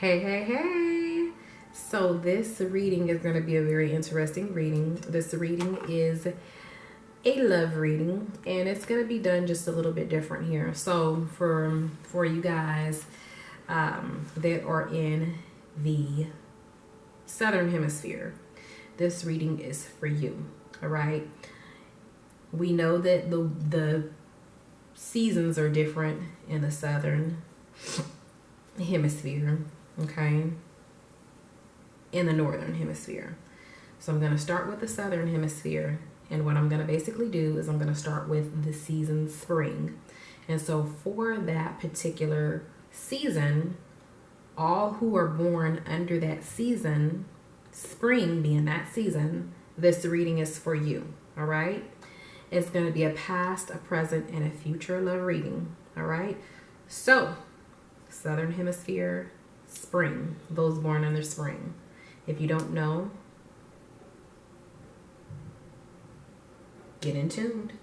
Hey, hey, hey. So this reading is going to be a very interesting reading. This reading is a love reading, and it's going to be done just a little bit different here. So for you guys that are in the Southern Hemisphere, this reading is for you. All right. We know that the seasons are different in the Southern Hemisphere, okay, in the Northern Hemisphere. So I'm going to start with the Southern Hemisphere, and what I'm going to basically do is I'm going to start with the season spring. And so for that particular season, all who are born under that season, spring being that season, this reading is for you. All right. It's going to be a past, a present, and a future love reading. All right. So Southern Hemisphere, spring, those born under spring. If you don't know, get in tuned.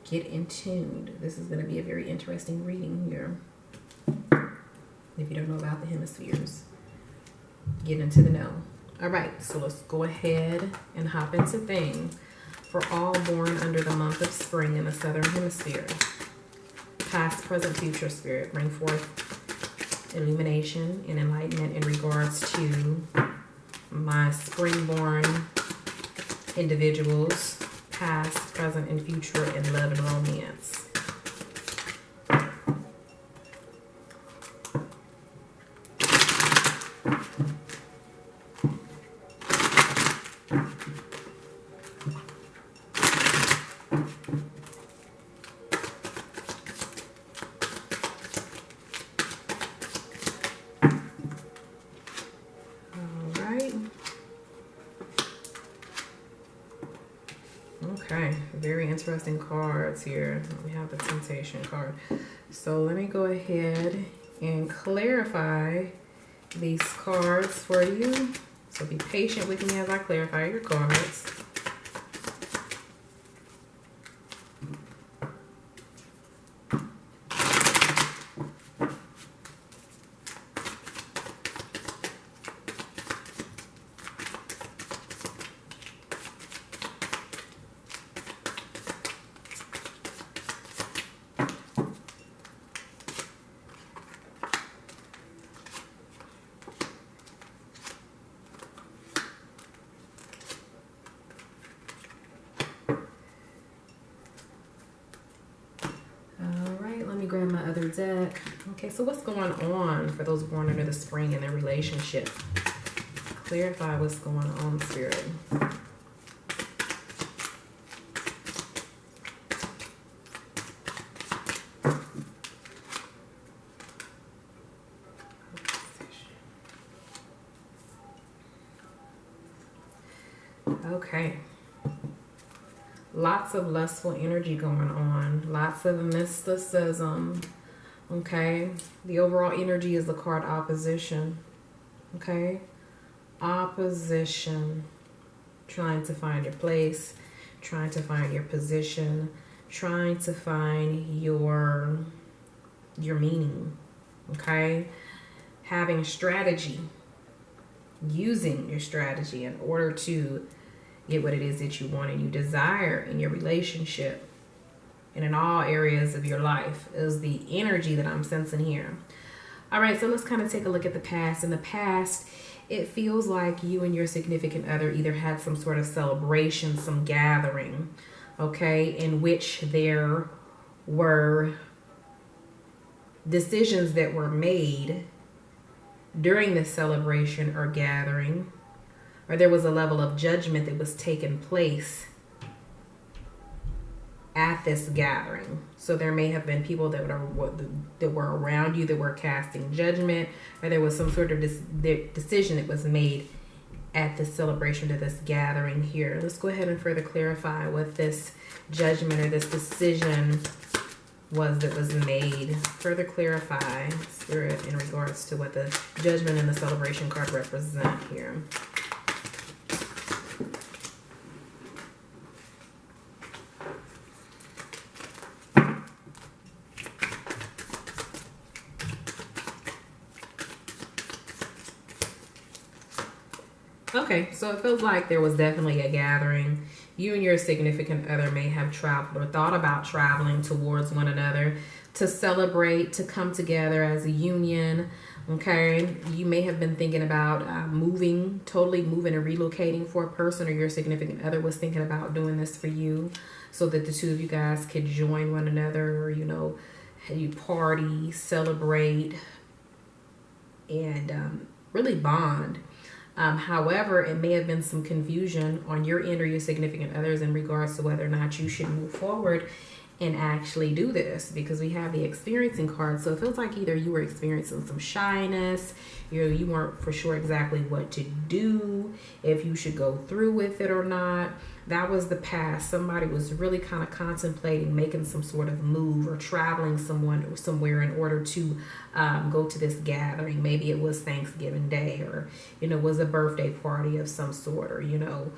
Get in tuned. This is going to be a very interesting reading here. If you don't know about the hemispheres, get into the know. All right, so let's go ahead and hop into thing. For all born under the month of spring in the Southern Hemisphere, past, present, future spirit, bring forth illumination and enlightenment in regards to my spring-born individuals, past, present, and future in love and romance. Okay, very interesting cards here. We have the Temptation card. So let me go ahead and clarify these cards for you. So be patient with me as I clarify your cards. Grab my other deck. Okay, so what's going on for those born under the spring in their relationship? Clarify what's going on, Spirit. Okay. Lots of lustful energy going on. Lots of mysticism. Okay. The overall energy is the card opposition. Okay. Opposition. Trying to find your place. Trying to find your position. Trying to find your meaning. Okay. Having strategy. Using your strategy in order to get what it is that you want and you desire in your relationship and in all areas of your life is the energy that I'm sensing here. All right, so let's kind of take a look at the past. In the past, it feels like you and your significant other either had some sort of celebration, some gathering, okay, in which there were decisions that were made during this celebration or gathering, or there was a level of judgment that was taking place at this gathering. So there may have been people that were around you that were casting judgment, or there was some sort of decision that was made at this celebration to this gathering here. Let's go ahead and further clarify what this judgment or this decision was that was made. Further clarify, Spirit, in regards to what the judgment and the celebration card represent here. Okay, so it feels like there was definitely a gathering. You and your significant other may have traveled or thought about traveling towards one another to celebrate, to come together as a union. Okay, you may have been thinking about moving, totally moving and relocating for a person, or your significant other was thinking about doing this for you so that the two of you guys could join one another, or, you know, you party, celebrate, and really bond. However, it may have been some confusion on your end or your significant others in regards to whether or not you should move forward and actually do this, because we have the experiencing card. So it feels like either you were experiencing some shyness, you weren't for sure exactly what to do, if you should go through with it or not. That was the past. Somebody was really kind of contemplating making some sort of move or traveling somewhere in order to go to this gathering. Maybe it was Thanksgiving Day, or, you know, was a birthday party of some sort, or, you know,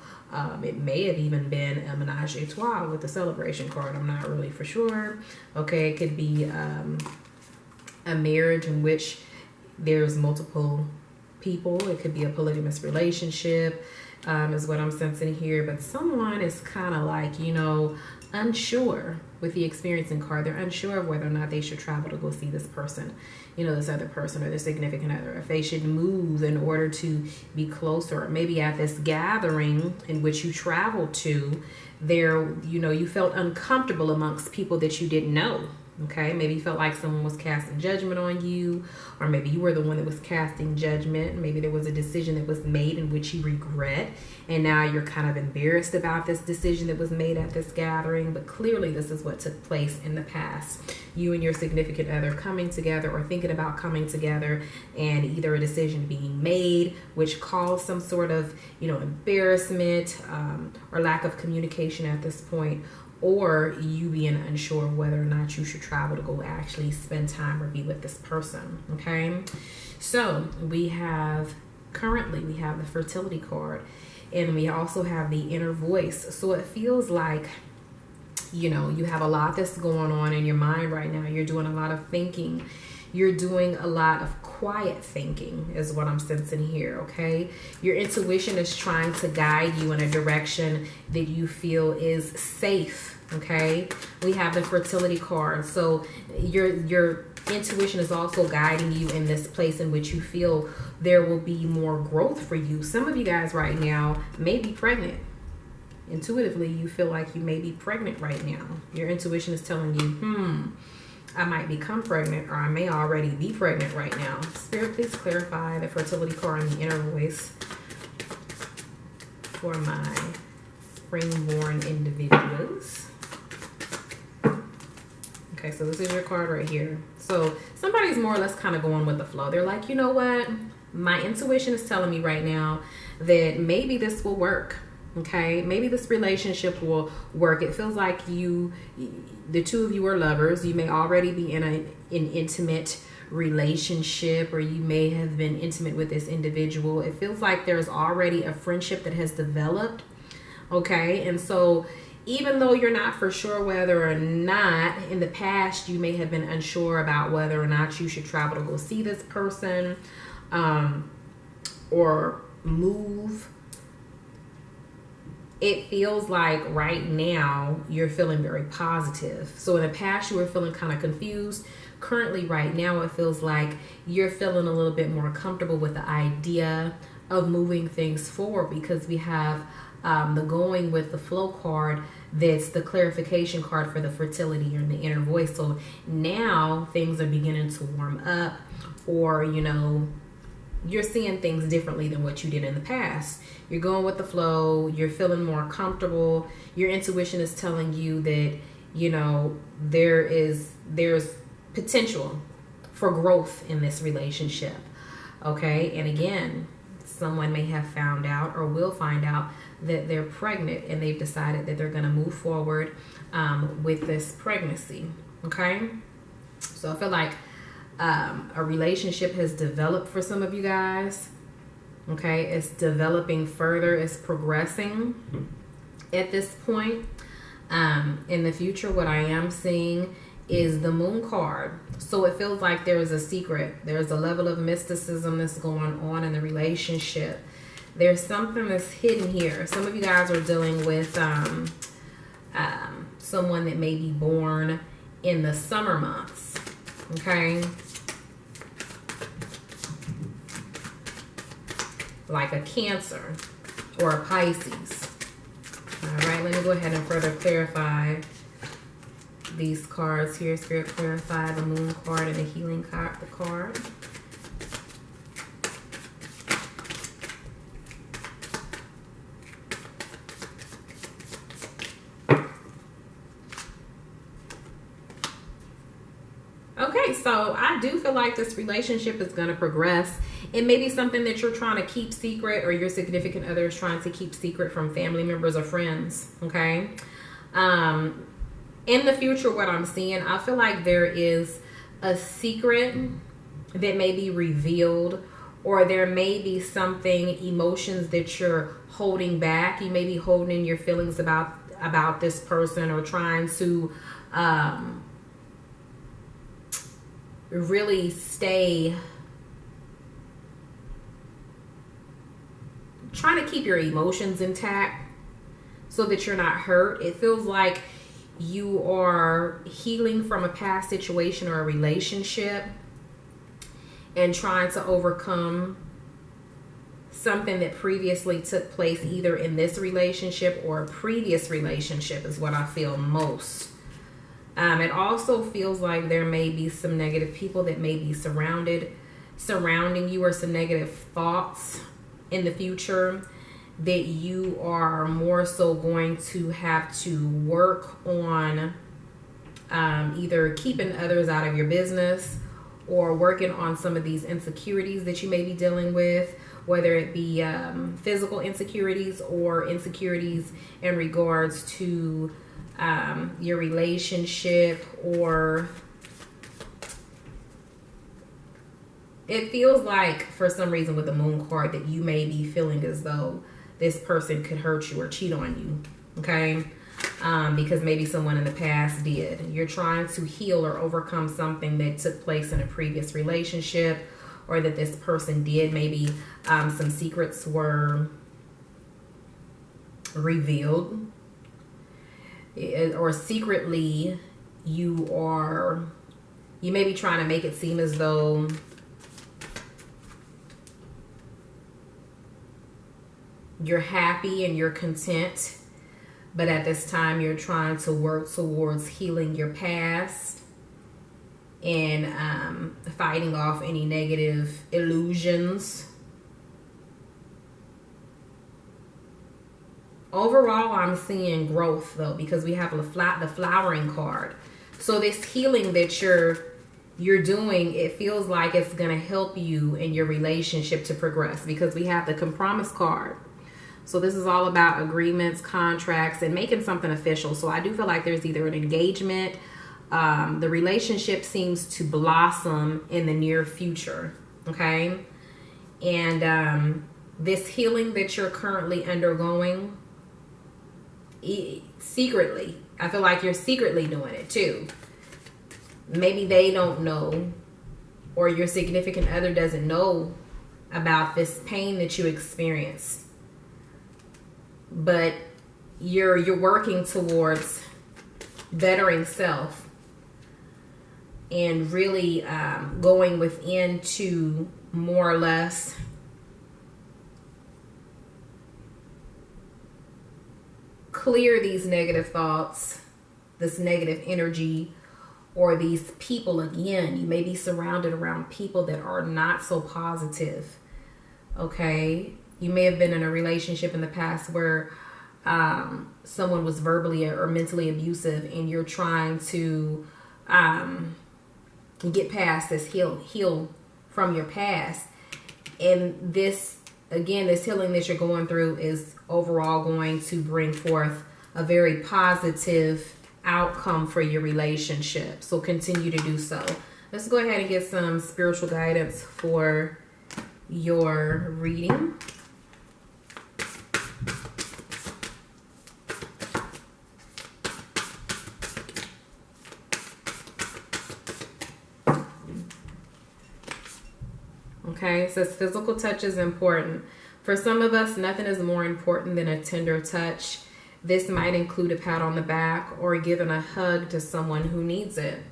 it may have even been a menage a trois with the celebration card. I'm not really for sure. Okay, it could be a marriage in which there's multiple people. It could be a polygamous relationship, is what I'm sensing here. But someone is kind of like, you know, unsure with the experiencing card. They're unsure of whether or not they should travel to go see this person, you know, this other person or their significant other, if they should move in order to be closer. Maybe at this gathering in which you traveled to, there, you know, you felt uncomfortable amongst people that you didn't know. Okay, maybe you felt like someone was casting judgment on you, or maybe you were the one that was casting judgment. Maybe there was a decision that was made in which you regret, and now you're kind of embarrassed about this decision that was made at this gathering. But clearly this is what took place in the past. You and your significant other coming together or thinking about coming together, and either a decision being made which caused some sort of, you know, embarrassment or lack of communication at this point, or you being unsure whether or not you should travel to go actually spend time or be with this person. Okay, so we have the fertility card, and we also have the inner voice. So it feels like, you know, you have a lot that's going on in your mind right now. You're doing a lot of thinking. You're doing a lot of quiet thinking is what I'm sensing here, okay? Your intuition is trying to guide you in a direction that you feel is safe, okay? We have the fertility card. So your intuition is also guiding you in this place in which you feel there will be more growth for you. Some of you guys right now may be pregnant. Intuitively, you feel like you may be pregnant right now. Your intuition is telling you, I might become pregnant, or I may already be pregnant right now. Spirit, please clarify the fertility card and the inner voice for my spring-born individuals. Okay, so this is your card right here. So somebody's more or less kind of going with the flow. They're like, you know what? My intuition is telling me right now that maybe this will work. Okay, maybe this relationship will work. It feels like the two of you are lovers. You may already be in an intimate relationship, or you may have been intimate with this individual. It feels like there's already a friendship that has developed. Okay, and so even though you're not for sure whether or not in the past you may have been unsure about whether or not you should travel to go see this person or move, it feels like right now you're feeling very positive. So in the past you were feeling kind of confused. Currently right now it feels like you're feeling a little bit more comfortable with the idea of moving things forward, because we have the going with the flow card. That's the clarification card for the fertility and the inner voice. So now things are beginning to warm up, or, you know, you're seeing things differently than what you did in the past. You're going with the flow. You're feeling more comfortable. Your intuition is telling you that, you know, there's potential for growth in this relationship. Okay, and again, someone may have found out or will find out that they're pregnant, and they've decided that they're going to move forward with this pregnancy. Okay, so I feel like a relationship has developed for some of you guys. Okay, it's developing further, it's progressing at this point. In the future, what I am seeing is the moon card. So it feels like there's a secret, there's a level of mysticism that's going on in the relationship. There's something that's hidden here. Some of you guys are dealing with someone that may be born in the summer months. Okay. Like a Cancer or a Pisces. All right, let me go ahead and further clarify these cards here. Spirit, clarify the Moon card and the Healing card. Okay, so I do feel like this relationship is going to progress. It may be something that you're trying to keep secret, or your significant other is trying to keep secret from family members or friends, okay? In the future, what I'm seeing, I feel like there is a secret that may be revealed, or there may be something, emotions that you're holding back. You may be holding your feelings about this person, or trying to really trying to keep your emotions intact so that you're not hurt. It feels like you are healing from a past situation or a relationship and trying to overcome something that previously took place either in this relationship or a previous relationship is what I feel most. It also feels like there may be some negative people that may be surrounding you, or some negative thoughts in the future that you are more so going to have to work on, either keeping others out of your business or working on some of these insecurities that you may be dealing with, whether it be physical insecurities or insecurities in regards to your relationship. Or it feels like for some reason with the Moon card that you may be feeling as though this person could hurt you or cheat on you, okay? Because maybe someone in the past did. You're trying to heal or overcome something that took place in a previous relationship, or that this person did. Maybe some secrets were revealed, or secretly you may be trying to make it seem as though you're happy and you're content, but at this time you're trying to work towards healing your past and fighting off any negative illusions. Overall, I'm seeing growth though, because we have the flowering card. So this healing that you're doing, it feels like it's going to help you in your relationship to progress, because we have the compromise card. So this is all about agreements, contracts, and making something official. So I do feel like there's either an engagement, the relationship seems to blossom in the near future, okay? And this healing that you're currently undergoing, secretly, I feel like you're secretly doing it too. Maybe they don't know, or your significant other doesn't know about this pain that you experienced, but you're working towards bettering self and really going within to more or less clear these negative thoughts, this negative energy, or these people. Again, you may be surrounded around people that are not so positive, okay? You may have been in a relationship in the past where someone was verbally or mentally abusive, and you're trying to get past this, heal from your past. And this, again, this healing that you're going through is overall going to bring forth a very positive outcome for your relationship. So continue to do so. Let's go ahead and get some spiritual guidance for your reading. Okay, it says physical touch is important. For some of us, nothing is more important than a tender touch. This might include a pat on the back or giving a hug to someone who needs it.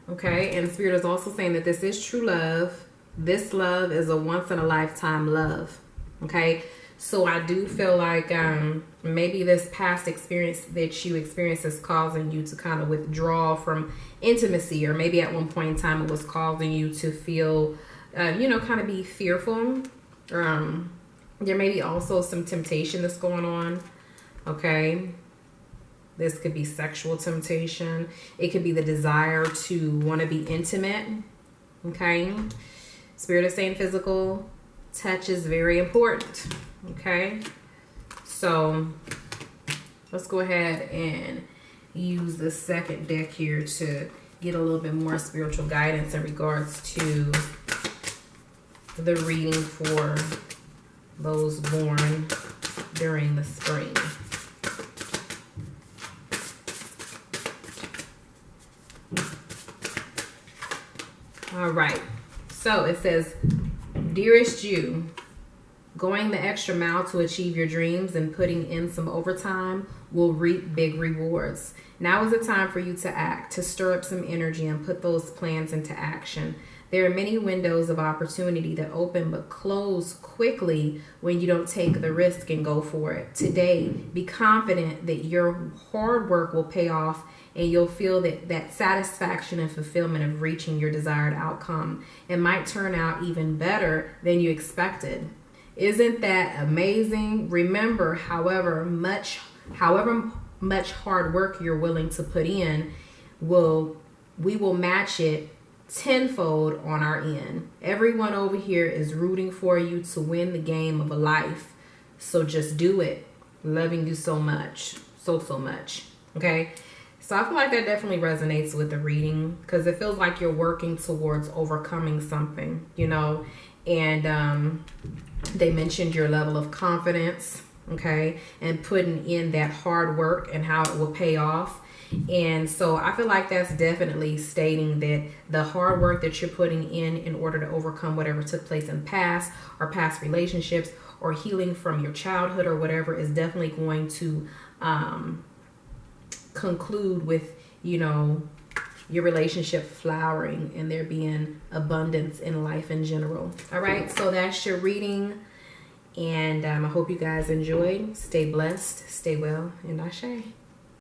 Okay, and Spirit is also saying that this is true love. This love is a once-in-a-lifetime love. Okay, so I do feel like maybe this past experience that you experienced is causing you to kind of withdraw from intimacy, or maybe at one point in time it was causing you to feel, kind of be fearful. There may be also some temptation that's going on. Okay, this could be sexual temptation. It could be the desire to want to be intimate. Okay, Spirit is saying physical touch is very important. Okay, so let's go ahead and use the second deck here to get a little bit more spiritual guidance in regards to the reading for those born during the spring. All right, so it says, dearest you, going the extra mile to achieve your dreams and putting in some overtime will reap big rewards. Now is the time for you to act, to stir up some energy and put those plans into action. There are many windows of opportunity that open but close quickly when you don't take the risk and go for it. Today, be confident that your hard work will pay off and you'll feel that satisfaction and fulfillment of reaching your desired outcome. It might turn out even better than you expected. Isn't that amazing? Remember, however much hard work you're willing to put in, we will match it tenfold on our end. Everyone over here is rooting for you to win the game of a life. So just do it. Loving you so much. So much. Okay? So I feel like that definitely resonates with the reading, because it feels like you're working towards overcoming something, and they mentioned your level of confidence, okay, and putting in that hard work and how it will pay off. And so I feel like that's definitely stating that the hard work that you're putting in order to overcome whatever took place in past relationships or healing from your childhood or whatever is definitely going to conclude with, your relationship flowering and there being abundance in life in general. All right, so that's your reading. And I hope you guys enjoyed. Stay blessed, stay well, and ashe.